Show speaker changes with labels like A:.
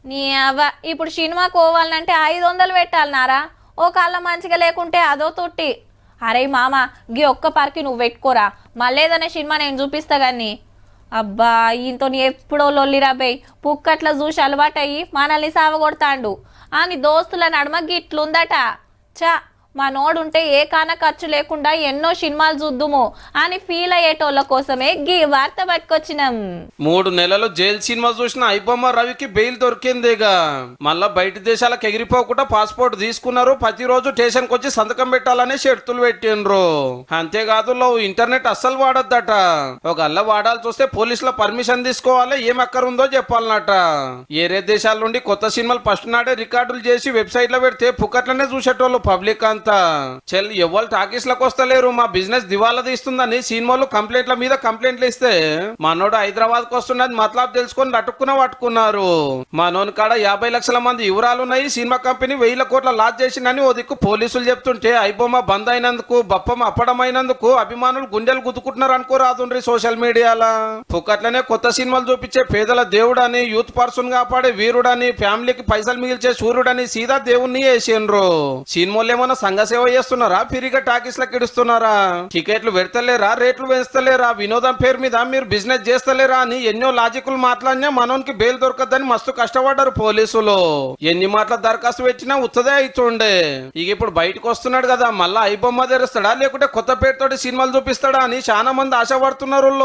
A: నీ అవ్వ ఇప్పుడు సినిమా పోవాలంటే 500 పెట్టాలన్నారా? ఓ కాళ్ళ మంచిగా లేకుంటే అదో తొట్టి. అరే మామ గీ ఒక్క పార్కి నువ్వు పెట్టుకోరా, మళ్ళేదనే సినిమా నేను చూపిస్తా గాని. అబ్బా ఈయనతో ఎప్పుడో లొల్లిరాబోయ్, పుక్కట్లా చూసి అలవాటయ్యి మనల్ని సావగొడతాండు అని దోస్తుల నడుమ గిట్లుందట. చా మా నోడుంటే ఏ కాన ఖర్చు లేకుండా ఎన్నో సినిమాలు చూద్దుము అని ఫీల్ అయ్యేటోళ్ళ కోసమే గీ వార్త పట్టుకొచ్చినాం.
B: 3 నెలలు జైలు సినిమా చూసిన ఐబొమ్మ రవికి బెయిల్ దొరికిందిగా. మళ్ళా బయట దేశాలకు ఎగిరిపోకుండా పాస్పోర్ట్ తీసుకున్నారు. ప్రతిరోజు స్టేషన్కి వచ్చి సంతకం పెట్టాలని షరతులు పెట్టిండ్రు. అంతేకాదు ఇంటర్నెట్ అస్సలు వాడద్దట. ఒక అల్ల వాడాల్సి వస్తే పోలీసుల పర్మిషన్ తీసుకోవాలి, ఏం అక్కరుందో చెప్పాలన్నట. ఏరే దేశాల నుండి కొత్త సినిమాలు ఫస్ట్ నాడే రికార్డులు చేసి వెబ్సైట్ లో పెడితే పుక్కట్లనే చూసేటోళ్ళు పబ్లిక్ అంతా. చెల్ ఎవరు టాకీస్ లకు వస్తలేరు, మా బిజినెస్ దివాలా తీస్తుందని సినిమాలు కంప్లైంట్ల మీద కంప్లైంట్లు ఇస్తే మనోడు హైదరాబాద్ కు వస్తున్నది మతలాబ్ తెలుసుకొని పట్టుకున్నారు. మనోని కాడ 50 లక్షల మంది వివరాలున్నాయి, సినిమా కంపెనీ 1000 కోట్ల లాస్ చేసిందని ఓ దిక్కు పోలీసులు చెప్తుంటే ఐబొమ్మ బంద్ అయినందుకు బప్పం అప్పడమైనందుకు అభిమానులు గుండెలు గుద్దుకుంటున్నారు అనుకోరాదుండ్రి సోషల్ మీడియాలో. పుక్కట్లనే కొత్త సినిమాలు చూపించే పేదల దేవుడని, యూత్ పర్సన్ కాపాడే వీరుడని, ఫ్యామిలీకి పైసలు మిగిల్చే సూర్యుడని సీదా దేవుణ్ణి వేసిండ్రు. సినిమాలు ఏమన్నా సంఘ సేవ చేస్తున్నారా, ఫ్రీగా టాకీస్ లకు ఇడుస్తున్నారా? టికెట్లు పెడతలేరా, రేట్లు పెంచుతలేరా, వినోదం పేరు మీద మీరు బిజినెస్ చేస్తలేరా అని ఎన్నో లాజిక్లు మాట్లాడినా మనోనికి బెయిల్ దొరకద్దని మస్తు కష్టపడ్డారు పోలీసులు. ఎన్ని మాటల దరఖాస్తు పెట్టినా ఉత్తదే అవుతుండే. ఇక ఇప్పుడు బయటకు వస్తున్నాడు కదా, మళ్ళా ఐబొమ్మ తెరుస్తాడా లేకుంటే కొత్త పేరుతోటి సినిమాలు చూపిస్తాడా అని చాలా మంది ఆశపడుతున్నారు.